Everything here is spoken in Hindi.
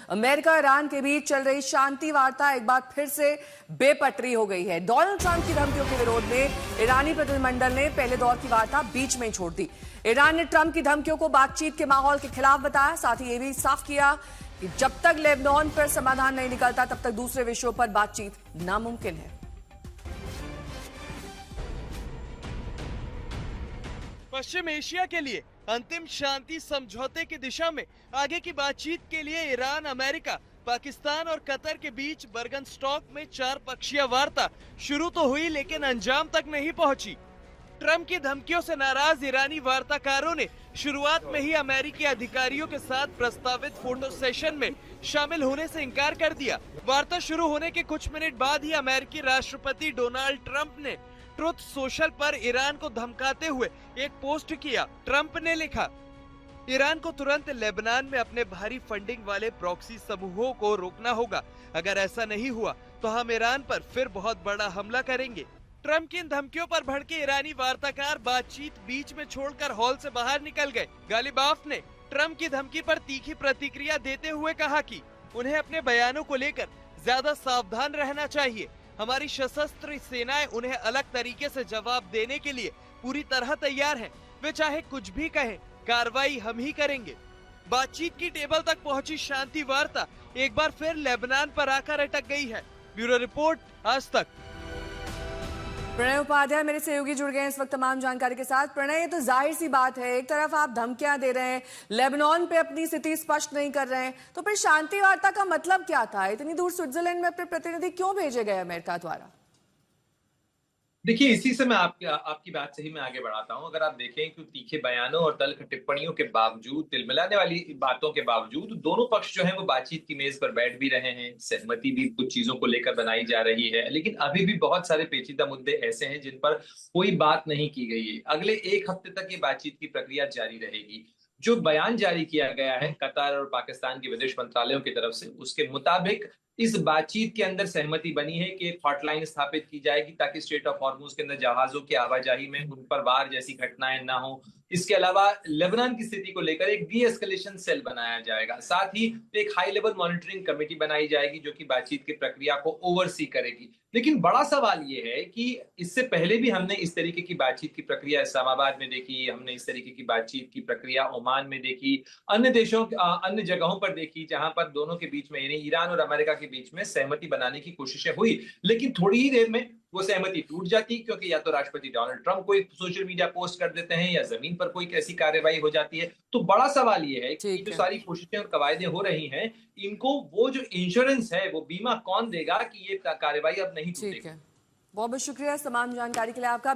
अमेरिका ईरान के बीच चल रही शांति वार्ता एक बार फिर से बेपटरी हो गई है। डोनाल्ड ट्रंप की धमकियों के विरोध में ईरानी प्रतिनिधिमंडल ने पहले दौर की वार्ता बीच में ही छोड़ दी। ईरान ने ट्रंप की धमकियों को बातचीत के माहौल के खिलाफ बताया, साथ ही ये भी साफ किया कि जब तक लेबनान पर समाधान नहीं निकलता तब तक दूसरे विषयों पर बातचीत नामुमकिन है। पश्चिम एशिया के लिए अंतिम शांति समझौते की दिशा में आगे की बातचीत के लिए ईरान, अमेरिका, पाकिस्तान और कतर के बीच बर्गनस्टॉक में 4 पक्षीय वार्ता शुरू तो हुई, लेकिन अंजाम तक नहीं पहुंची। ट्रंप की धमकियों से नाराज ईरानी वार्ताकारों ने शुरुआत में ही अमेरिकी अधिकारियों के साथ प्रस्तावित फोटो सेशन में शामिल होने से इनकार कर दिया। वार्ता शुरू होने के कुछ मिनट बाद ही अमेरिकी राष्ट्रपति डोनाल्ड ट्रंप ने ट्रुथ सोशल पर ईरान को धमकाते हुए एक पोस्ट किया। ट्रंप ने लिखा, ईरान को तुरंत लेबनान में अपने भारी फंडिंग वाले प्रॉक्सी समूहों को रोकना होगा। अगर ऐसा नहीं हुआ तो हम ईरान पर फिर बहुत बड़ा हमला करेंगे। ट्रंप की इन धमकियों पर भड़के ईरानी वार्ताकार बातचीत बीच में छोड़कर हॉल से बाहर निकल गए। गालिबाफ ने ट्रंप की धमकी पर तीखी प्रतिक्रिया देते हुए कहा कि उन्हें अपने बयानों को लेकर ज्यादा सावधान रहना चाहिए। हमारी सशस्त्र सेनाएं उन्हें अलग तरीके से जवाब देने के लिए पूरी तरह तैयार हैं। वे चाहे कुछ भी कहें, कार्रवाई हम ही करेंगे। बातचीत की टेबल तक पहुंची शांति वार्ता एक बार फिर लेबनान पर आकर अटक गई है। ब्यूरो रिपोर्ट, आज तक। प्रणय उपाध्याय मेरे सहयोगी जुड़ गए हैं इस वक्त तमाम जानकारी के साथ। प्रणय, ये तो जाहिर सी बात है, एक तरफ आप धमकियां दे रहे हैं, लेबनान पे अपनी स्थिति स्पष्ट नहीं कर रहे हैं, तो फिर शांति वार्ता का मतलब क्या था? इतनी दूर स्विट्जरलैंड में अपने प्रतिनिधि क्यों भेजे गए अमेरिका द्वारा? देखिए, इसी से मैं आपकी बात से ही मैं आगे बढ़ाता हूं। अगर आप देखें कि तीखे बयानों और तल्ख टिप्पणियों के बावजूद, तिलमिलाने वाली बातों के बावजूद दोनों पक्ष जो है वो बातचीत की मेज पर बैठ भी रहे हैं, सहमति भी कुछ चीजों को लेकर बनाई जा रही है, लेकिन अभी भी बहुत सारे पेचीदा मुद्दे ऐसे हैं जिन पर कोई बात नहीं की गई है। अगले 1 हफ्ते तक ये बातचीत की प्रक्रिया जारी रहेगी। जो बयान जारी किया गया है कतर और पाकिस्तान के विदेश मंत्रालयों की तरफ से, उसके मुताबिक इस बातचीत के अंदर सहमति बनी है कि एक हॉटलाइन स्थापित की जाएगी ताकि स्ट्रेट ऑफ हॉर्मुज के अंदर जहाजों की आवाजाही में उन पर वार जैसी घटनाएं ना हो। इसके अलावा लेबनान की स्थिति को लेकर एक डी एस्केलेशन सेल बनाया जाएगा। साथ ही एक हाई लेवल मॉनिटरिंग कमेटी बनाई जाएगी जो कि बातचीत की प्रक्रिया को ओवरसी करेगी। लेकिन बड़ा सवाल ये है कि इससे पहले भी हमने इस तरीके की बातचीत की प्रक्रिया इस्लामाबाद में देखी, हमने इस तरीके की बातचीत की प्रक्रिया ओमान में देखी, अन्य देशों, अन्य जगहों पर देखी, जहां पर दोनों के बीच में यानी ईरान और अमेरिका के बीच में सहमति बनाने की कोशिशें हुई, लेकिन थोड़ी ही देर में वो सहमति टूट जाती, क्योंकि या तो राष्ट्रपति डोनाल्ड ट्रंप कोई सोशल मीडिया पोस्ट कर देते हैं या जमीन पर कोई ऐसी कार्रवाई हो जाती है। तो बड़ा सवाल ये है कि जो सारी कोशिशें और कवायदें हो रही हैं, इनको वो जो इंश्योरेंस है, वो बीमा कौन देगा कि ये कार्रवाई अब नहीं टूटेगी। बहुत बहुत शुक्रिया तमाम जानकारी के लिए आपका।